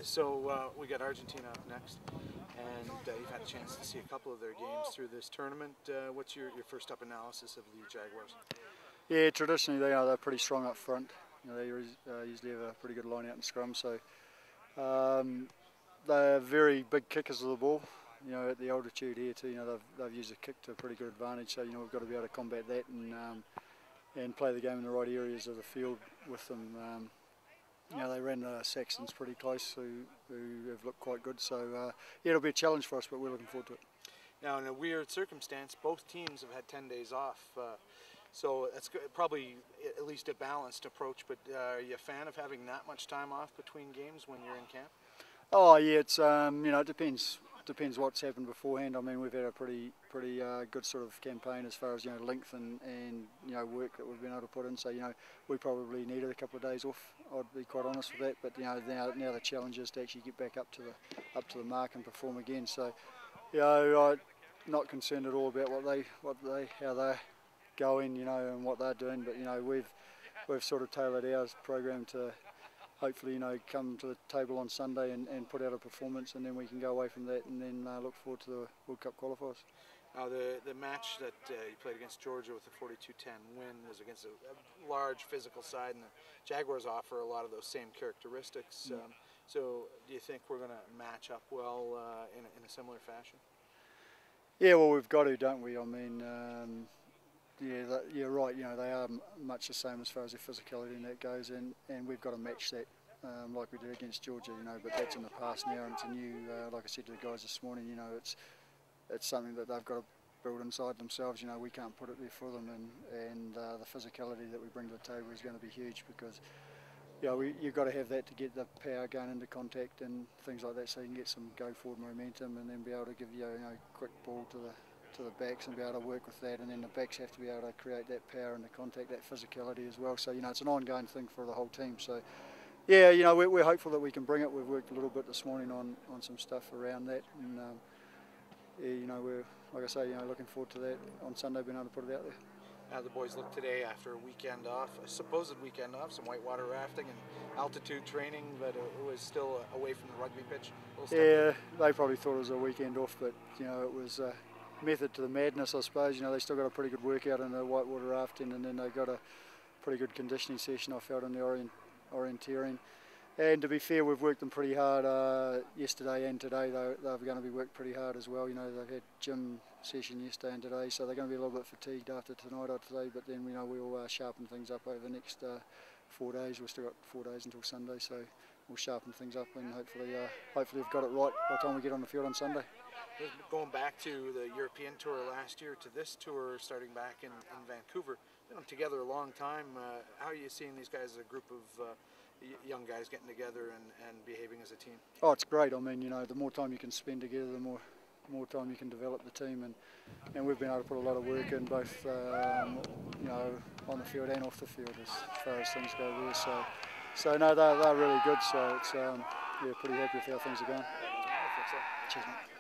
So we got Argentina up next, and you've had a chance to see a couple of their games through this tournament. What's your first up analysis of the Jaguars? Yeah, traditionally they're pretty strong up front. They usually have a pretty good line out in scrum, so they're very big kickers of the ball. At the altitude here too, they've used the kick to a pretty good advantage. So we've got to be able to combat that and play the game in the right areas of the field with them. They ran Saxons pretty close, who have looked quite good. So yeah, it'll be a challenge for us, but we're looking forward to it. Now, in a weird circumstance, both teams have had 10 days off, so that's probably at least a balanced approach. But are you a fan of having that much time off between games when you're in camp? Oh yeah, it's it depends what's happened beforehand. I mean, we've had a pretty good sort of campaign as far as length and work that we've been able to put in. So we probably needed a couple of days off. I'd be quite honest with that. But now the challenge is to actually get back up to the mark and perform again. So I'm not concerned at all about how they're going, and what they're doing. But we've sort of tailored our program to hopefully come to the table on Sunday and put out a performance, and then we can go away from that and then look forward to the World Cup qualifiers. Now the match that you played against Georgia with a 42-10 win was against a large physical side, and the Jaguars offer a lot of those same characteristics. So do you think we're going to match up well in a similar fashion? Yeah, well, we've got to, don't we? I mean, yeah, you're right. They are much the same as far as their physicality and that goes, and we've got to match that like we did against Georgia. But that's in the past now, and it's a new. Like I said to the guys this morning, it's something that they've got to build inside themselves. We can't put it there for them, and the physicality that we bring to the table is going to be huge because you've got to have that to get the power going into contact and things like that, so you can get some go forward momentum and then be able to give quick ball to the backs and be able to work with that, and then the backs have to be able to create that power and the contact, that physicality as well. So it's an ongoing thing for the whole team. So yeah, we're hopeful that we can bring it. We've worked a little bit this morning on some stuff around that, and yeah, we're, like I say, looking forward to that on Sunday, being able to put it out there. Now the boys look today after a weekend off, a supposed weekend off, some whitewater rafting and altitude training, but it was still away from the rugby pitch. Yeah, they probably thought it was a weekend off, but it was method to the madness, I suppose. They still got a pretty good workout in the whitewater rafting, and then they got a pretty good conditioning session, I felt, in the orienteering. And to be fair, we've worked them pretty hard yesterday and today. They're going to be worked pretty hard as well. They've had gym session yesterday and today, so they're going to be a little bit fatigued after tonight or today. But then we'll sharpen things up over the next 4 days. We've still got 4 days until Sunday, so we'll sharpen things up and hopefully we've got it right by the time we get on the field on Sunday. Going back to the European tour last year to this tour starting back in Vancouver, been together a long time. How are you seeing these guys as a group of young guys getting together and behaving as a team? Oh, it's great. I mean, the more time you can spend together, the more time you can develop the team, and we've been able to put a lot of work in both on the field and off the field as far as things go there. So no, they're really good. So it's pretty happy with how things are going. I think so. Cheers, mate.